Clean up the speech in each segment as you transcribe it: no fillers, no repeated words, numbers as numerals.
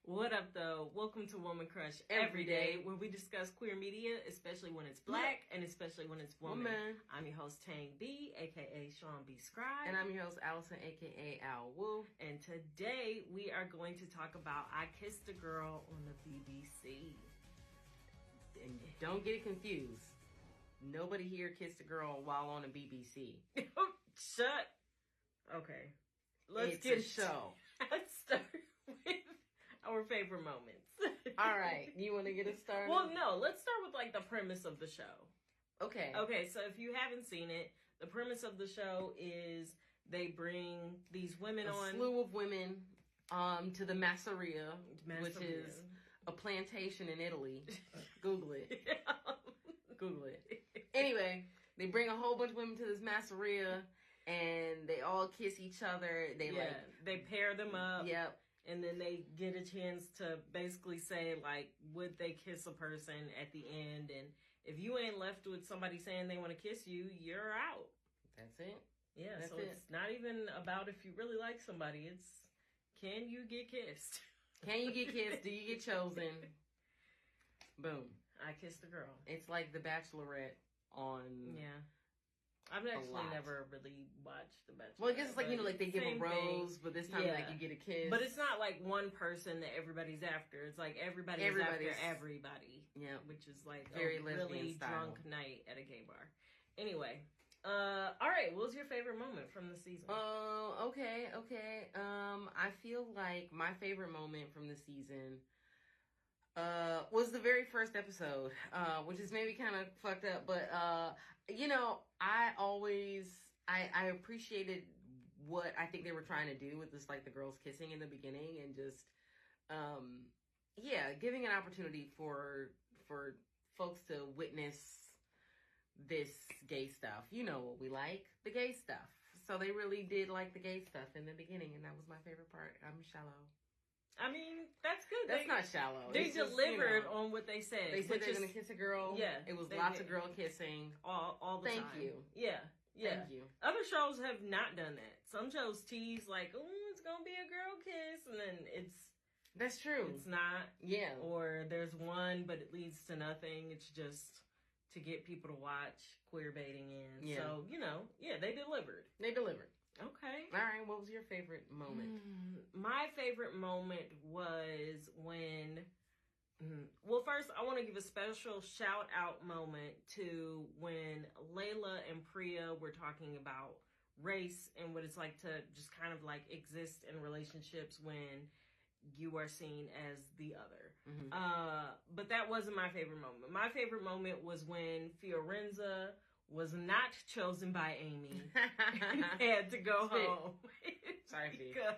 What up, though? Welcome to Woman Crush Every Day, where we discuss queer media, especially when it's black and especially when it's woman. I'm your host, Tang B, aka Sean B. Scribe. And I'm your host, Allison, aka Al Woo. And today we are going to talk about I Kissed a Girl on the BBC. And don't get it confused. Nobody here kissed a girl while on the BBC. Shut. Okay. Let's get a show. Let's start with our favorite moments. All right. You want to get us started? Well, no. Let's start with like the premise of the show. Okay. Okay. So if you haven't seen it, the premise of the show is they bring these women on. A slew of women to the Masseria, which is a plantation in Italy. Google it. Yeah. Google it. Anyway, they bring a whole bunch of women to this Masseria, and they all kiss each other. They pair them up. Yep. And then they get a chance to basically say, like, would they kiss a person at the end? And if you ain't left with somebody saying they want to kiss you, you're out. That's it. Yeah, that's so it's not even about if you really like somebody. It's, can you get kissed? Can you get kissed? Do you get chosen? Boom. I kissed a girl. It's like The Bachelorette on... Yeah. I've actually never really watched The Bachelorette. Well, I guess it's like, like they give a rose, but this time like you get a kiss. But it's not like one person that everybody's after. It's like everybody's after everybody. Yeah. Which is like very a really drunk night at a gay bar. Anyway. All right. What was your favorite moment from the season? Okay. I feel like my favorite moment from the season was the very first episode, which is maybe kind of fucked up, but, I appreciated what I think they were trying to do with this, like the girls kissing in the beginning and just, giving an opportunity for folks to witness this gay stuff. You know what we like, the gay stuff. So they really did like the gay stuff in the beginning, and that was my favorite part. I'm shallow. I mean, that's good. That's not shallow. They delivered on what they said. They said they're going to kiss a girl. Yeah. It was lots of girl kissing. All the time. Thank you. Yeah. Thank you. Other shows have not done that. Some shows tease like, oh, it's going to be a girl kiss. And then it's... That's true. It's not. Yeah. Or there's one, but it leads to nothing. It's just to get people to watch, queer baiting in. Yeah. So, they delivered. They delivered. Okay. All right. What was your favorite moment? My favorite moment was when... Well, first, I want to give a special shout out moment to when Layla and Priya were talking about race and what it's like to just kind of like exist in relationships when you are seen as the other. But that wasn't my favorite moment. My favorite moment was when Fiorenza was not chosen by Amy. Had to go home. Sorry, because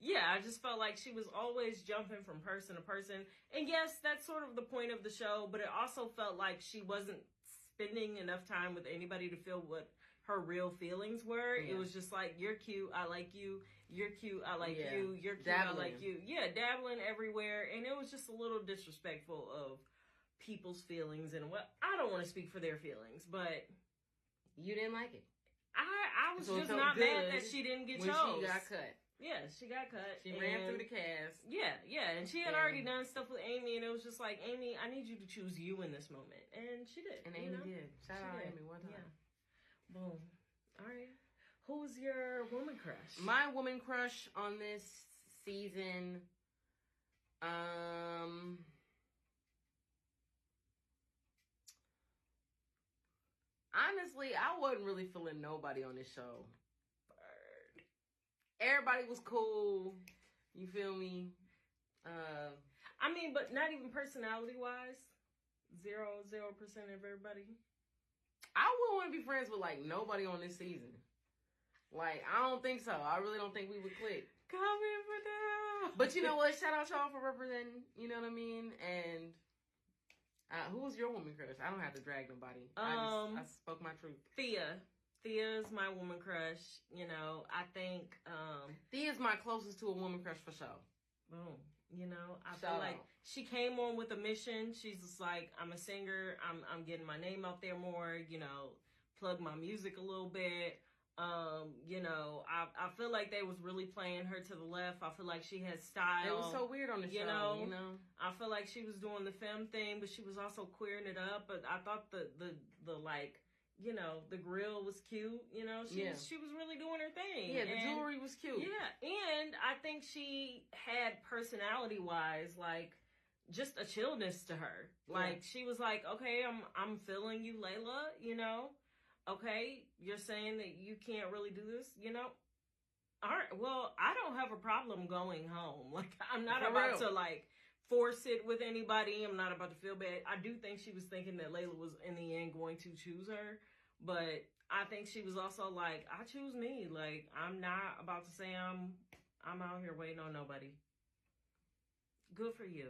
I just felt like she was always jumping from person to person. And yes, that's sort of the point of the show, but it also felt like she wasn't spending enough time with anybody to feel what her real feelings were. Yeah. It was just like, you're cute, I like you. You're cute, I like you. You're cute, I like you. Yeah, dabbling everywhere. And it was just a little disrespectful of people's feelings and what I don't want to speak for their feelings, but you didn't like it. I was just not mad that she didn't get chosen. She got cut. Yeah, she got cut. She ran through the cast. Yeah, and she had already done stuff with Amy, and it was just like, Amy, I need you to choose you in this moment, and she did. And Amy did. Shout out Amy one time. Yeah. Boom. All right. Who's your woman crush? My woman crush on this season, honestly, I wasn't really feeling nobody on this show. Bird. Everybody was cool. You feel me? I mean, but not even personality-wise. 0% of everybody. I wouldn't want to be friends with, like, nobody on this season. Like, I don't think so. I really don't think we would click. Comment for now. But you know what? Shout out y'all for representing. You know what I mean? And... who was your woman crush? I don't have to drag nobody. I spoke my truth. Thea is my woman crush. I think Thea's my closest to a woman crush for sure. Boom. I feel like she came on with a mission. She's just like, I'm a singer. I'm getting my name out there more. Plug my music a little bit. You know, I feel like they was really playing her to the left. I feel like she had style. It was so weird on the show, you know. I feel like she was doing the femme thing, but she was also queering it up. But I thought the like, you know, the grill was cute. You know, she was really doing her thing. Yeah, the jewelry was cute. Yeah, and I think she had personality wise, like, just a chillness to her. Like, she was like, okay, I'm feeling you, Layla. You know, okay, you're saying that you can't really do this. You know, all right. Well, I don't have a problem going home. Like, I'm not about to like force it with anybody. I'm not about to feel bad. I do think she was thinking that Layla was in the end going to choose her, but I think she was also like, I choose me. Like, I'm not about to say I'm out here waiting on nobody. Good for you.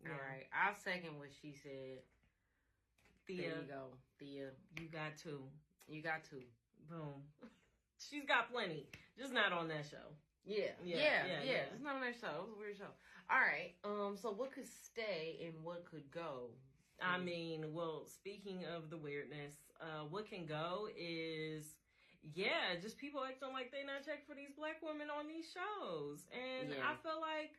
Yeah. All right, I'll second what she said. Thea, there you go, Thea. You got two. You got two. Boom. She's got plenty, just not on that show. Yeah. It's not on that show. It was a weird show. All right. So what could stay and what could go? I mean, well, speaking of the weirdness, what can go is, just people acting like they not checked for these black women on these shows, and I feel like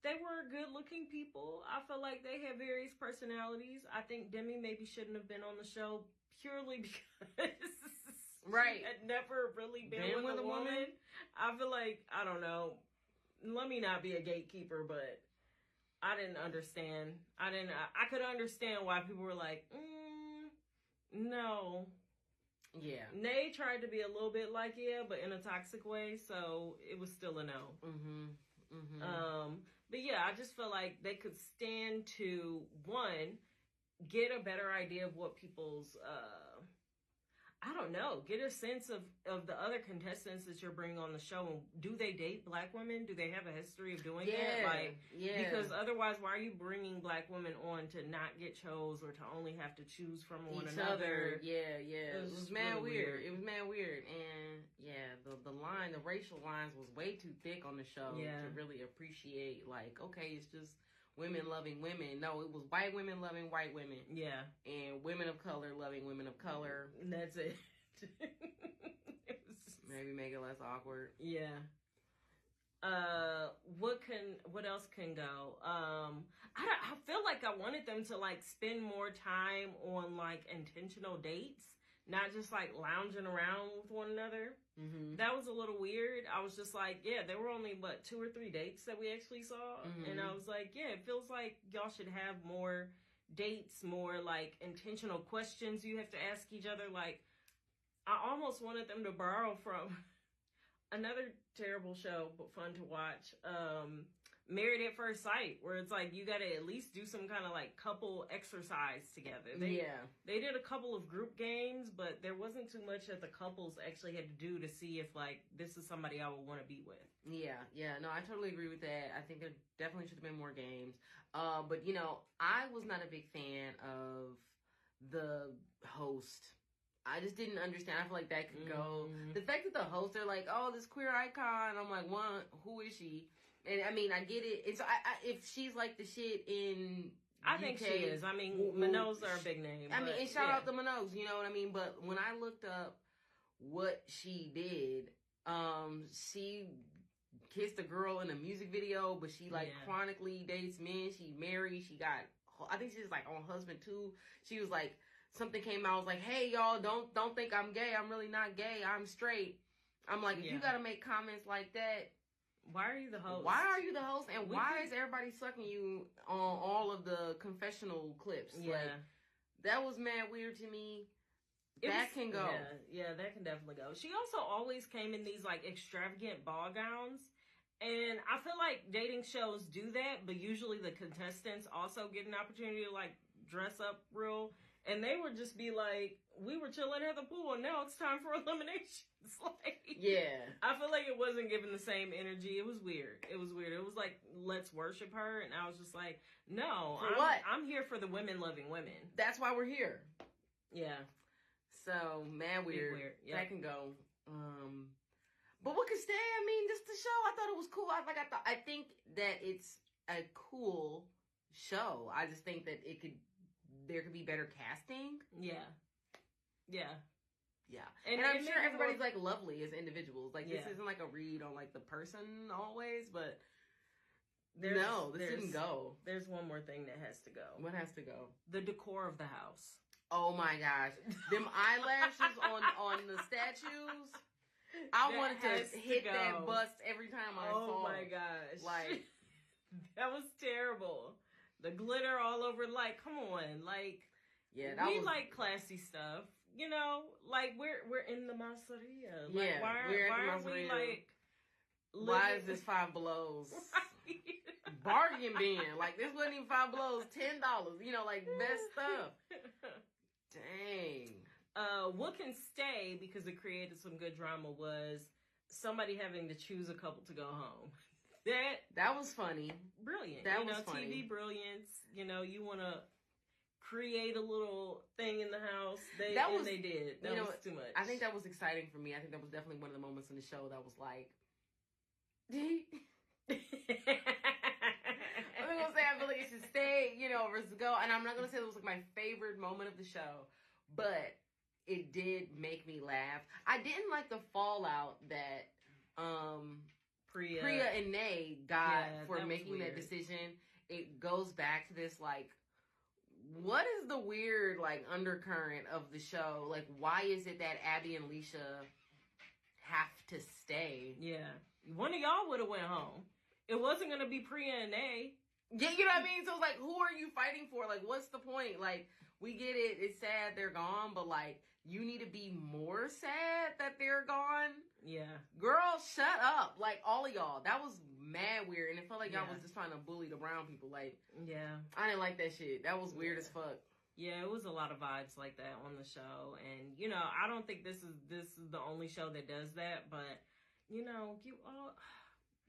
they were good-looking people. I feel like they had various personalities. I think Demi maybe shouldn't have been on the show purely because she had never really been with a woman. I feel like, I don't know, let me not be a gatekeeper, but I didn't understand. I could understand why people were like, no. Yeah. Nay tried to be a little bit like, but in a toxic way, so it was still a no. But yeah, I just feel like they could stand to, one, get a better idea of what people's, I don't know, get a sense of the other contestants that you're bringing on the show. And do they date black women? Do they have a history of doing that? Like, because otherwise, why are you bringing black women on to not get chose or to only have to choose from one another? It was mad really weird. It was mad weird. And the racial lines was way too thick on the show to really appreciate, like, okay, it's just women loving women. No, it was white women loving white women. Yeah. And women of color loving women of color. And that's it. Maybe make it less awkward. Yeah. What else can go? I feel like I wanted them to like spend more time on like intentional dates, not just like lounging around with one another. That was a little weird. I was just like, there were only 2 or 3 dates that we actually saw, and I was like, it feels like y'all should have more dates, more like intentional questions you have to ask each other. Like, I almost wanted them to borrow from another terrible show but fun to watch, Married at First Sight, where it's like you got to at least do some kind of like couple exercise together. They did a couple of group games, but there wasn't too much that the couples actually had to do to see if like this is somebody I would want to be with. No, I totally agree with that. I think there definitely should have been more games. But you know, I was not a big fan of the host. I just didn't understand. I feel like that could go. The fact that the hosts are like, oh, this queer icon. I'm like, one, who is she? And I mean, I get it. And so, if she's like the shit in I think she is. I mean, Minogues are a big name. I mean, and shout out to Minogues, you know what I mean? But when I looked up what she did, she kissed a girl in a music video, but she like chronically dates men. She married. She got, I think she's like on husband too. She was like, something came out, I was like, hey y'all, don't think I'm gay. I'm really not gay. I'm straight. I'm like, if you gotta make comments like that, why are you the host? And why is everybody sucking you on all of the confessional clips? Like, that was mad weird to me. That can go. Yeah, that can definitely go. She also always came in these like extravagant ball gowns. And I feel like dating shows do that, but usually the contestants also get an opportunity to like dress up real. And they would just be like, we were chilling at the pool and now it's time for eliminations. Like, I feel like it wasn't giving the same energy. It was weird. It was like, let's worship her. And I was just like, no, I'm here for the women loving women. That's why we're here. Yeah. So, man, weird. That can go. But what could stay? I mean, this the show. I thought it was cool. I think that it's a cool show. I just think that there could be better casting. Yeah. And I'm sure everybody's like lovely as individuals. Like this isn't like a read on like the person always, but this didn't go. There's one more thing that has to go. What has to go? The decor of the house. Oh my gosh. Them eyelashes on the statues. I wanted to hit that bust every time I saw it. Oh my gosh. Like that was terrible. The glitter all over, like, come on. Like, we like classy stuff. You know, like we're in the Masseria. Like, why aren't we like why is this $5 Belows? Right. Bargain bin. Like this wasn't even $5 Belows, $10. You know, like best stuff. Dang. What can stay because it created some good drama was somebody having to choose a couple to go home. That was funny. Brilliant. That was funny. TV brilliance. You know, you want to create a little thing in the house. They did. That was too much. I think that was exciting for me. I think that was definitely one of the moments in the show that was like, I'm gonna say I feel like it should stay, you know, versus go. And I'm not gonna say it was like my favorite moment of the show, but it did make me laugh. I didn't like the fallout that Priya and Nay got for making that decision. It goes back to this like, what is the weird like undercurrent of the show? Like, why is it that Abby and Leisha have to stay? Yeah, one of y'all would have went home. It wasn't gonna be Priya and Nay. Yeah, you know what I mean? So it's like, who are you fighting for? Like, what's the point? Like, we get it. It's sad they're gone, but like, you need to be more sad that they're gone. Yeah. Girl, shut up. Like, all of y'all. That was mad weird. And it felt like y'all was just trying to bully the brown people. Like, yeah. I didn't like that shit. That was weird as fuck. Yeah, it was a lot of vibes like that on the show. And, you know, I don't think this is the only show that does that. But, you know,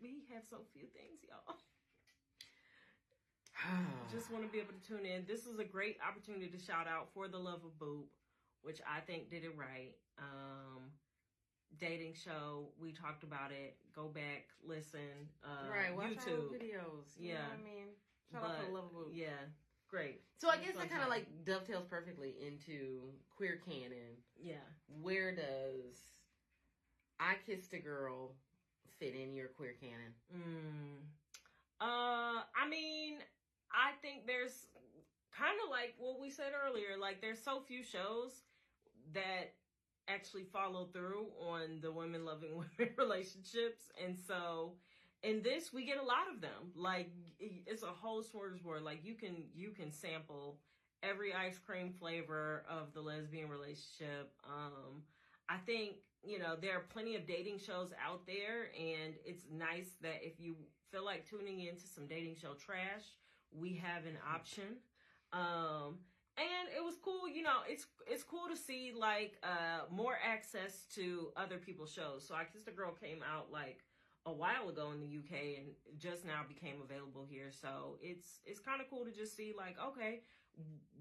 we have so few things, y'all. Just want to be able to tune in. This is a great opportunity to shout out For the Love of Boob, which I think did it right. Dating show, we talked about it. Go back, listen. Right, watch YouTube our videos. You know what I mean? Shout out For the Love of Boob. Yeah, great. So I guess that kind of like dovetails perfectly into queer canon. Yeah. Where does I Kissed a Girl fit in your queer canon? I mean, I think there's kind of like what we said earlier, like there's so few shows that actually follow through on the women loving women relationships. And so in this, we get a lot of them. Like it's a whole smorgasbord. Like you can sample every ice cream flavor of the lesbian relationship. I think, you know, there are plenty of dating shows out there, and it's nice that if you feel like tuning into some dating show trash, we have an option. And it was cool, you know, it's cool to see like more access to other people's shows. So I Kissed a Girl came out like a while ago in the UK and just now became available here. So it's kind of cool to just see like, okay,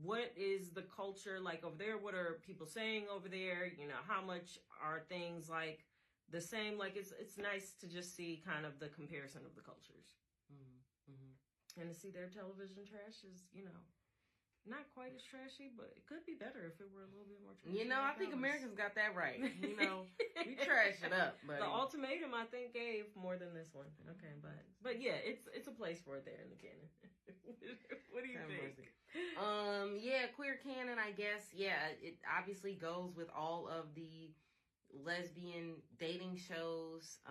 what is the culture like over there? What are people saying over there? You know, how much are things like the same? Like it's nice to just see kind of the comparison of the cultures. And to see their television trash is, you know, not quite as trashy, but it could be better if it were a little bit more trashy. You know, I think Americans got that right. You know, we trash it up, buddy. The Ultimatum, I think, gave more than this one. Okay, but yeah, it's a place for it there in the canon. What do you think? Yeah, queer canon, I guess. Yeah, it obviously goes with all of the lesbian dating shows.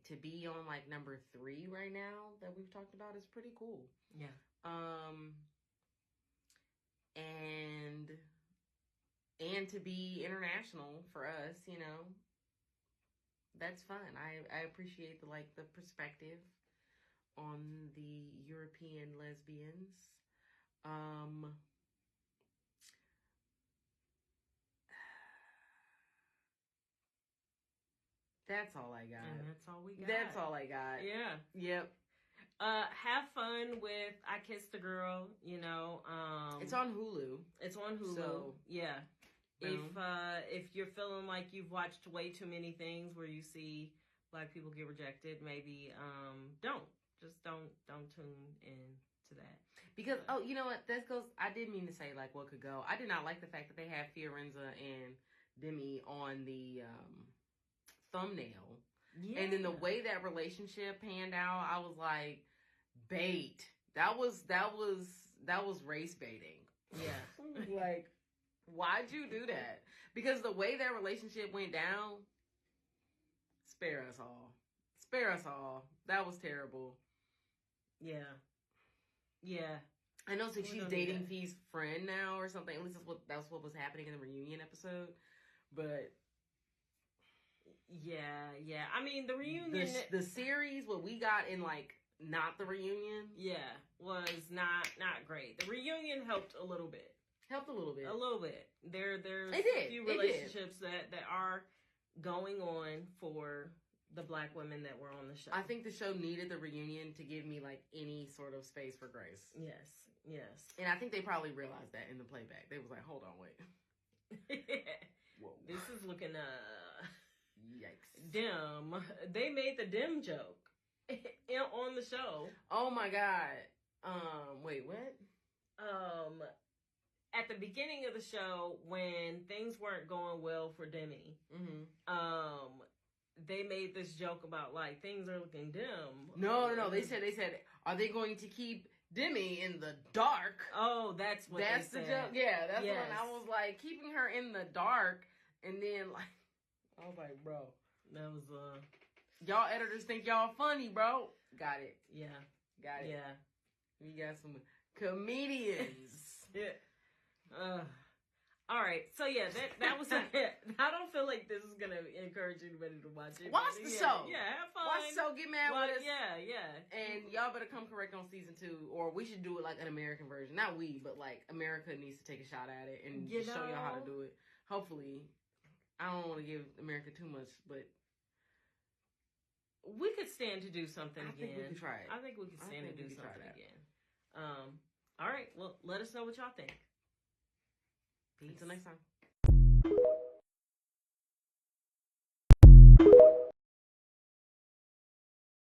To be on like number 3 right now that we've talked about is pretty cool. Yeah. And to be international for us, you know, that's fun. I appreciate the perspective on the European lesbians. That's all I got. And that's all we got. That's all I got. Yeah. Yep. Have fun with I Kissed a Girl, you know. It's on Hulu. It's on Hulu. So, yeah. If you're feeling like you've watched way too many things where you see Black people get rejected, maybe don't tune in to that. Because you know what, I did mean to say like what could go. I did not like the fact that they had Fiorenza and Demi on the thumbnail. Yeah. And then the way that relationship panned out, I was like, bait. That was race baiting. Yeah. Like, why'd you do that? Because the way that relationship went down, spare us all. Spare us all. That was terrible. Yeah. Yeah. I know she's dating Fee's friend now or something. At least that's what was happening in the reunion episode. But yeah. I mean, the reunion, the series, what we got in like not the reunion, was not great. The reunion helped a little bit. A little bit. There's a few relationships that are going on for the Black women that were on the show. I think the show needed the reunion to give me like any sort of space for grace. Yes. And I think they probably realized that in the playback. They was like, hold on, wait. Whoa. This is looking yikes. dim. They made the dim joke on the show. Oh my god. Wait, what? At the beginning of the show, when things weren't going well for Demi, they made this joke about like things are looking dim. No. They said, are they going to keep Demi in the dark? Oh, that's what that's they the said. joke. Yeah, that's when I was like keeping her in the dark, and then like I was like, bro, that was y'all editors think y'all funny, bro. Got it. Yeah, got it. Yeah, we got some comedians. Yeah. All right, so yeah, that was it. I don't feel like this is gonna encourage anybody to watch it. Watch the show. Yeah, have fun. Watch the show. Get mad with us. Yeah. And y'all better come correct on season 2, or we should do it like an American version. Not we, but like America needs to take a shot at it and show y'all how to do it. Hopefully, I don't want to give America too much, but we could stand to do something again. I think we could try it. I think we could stand to do something again. All right. Well, let us know what y'all think. Peace. Until next time.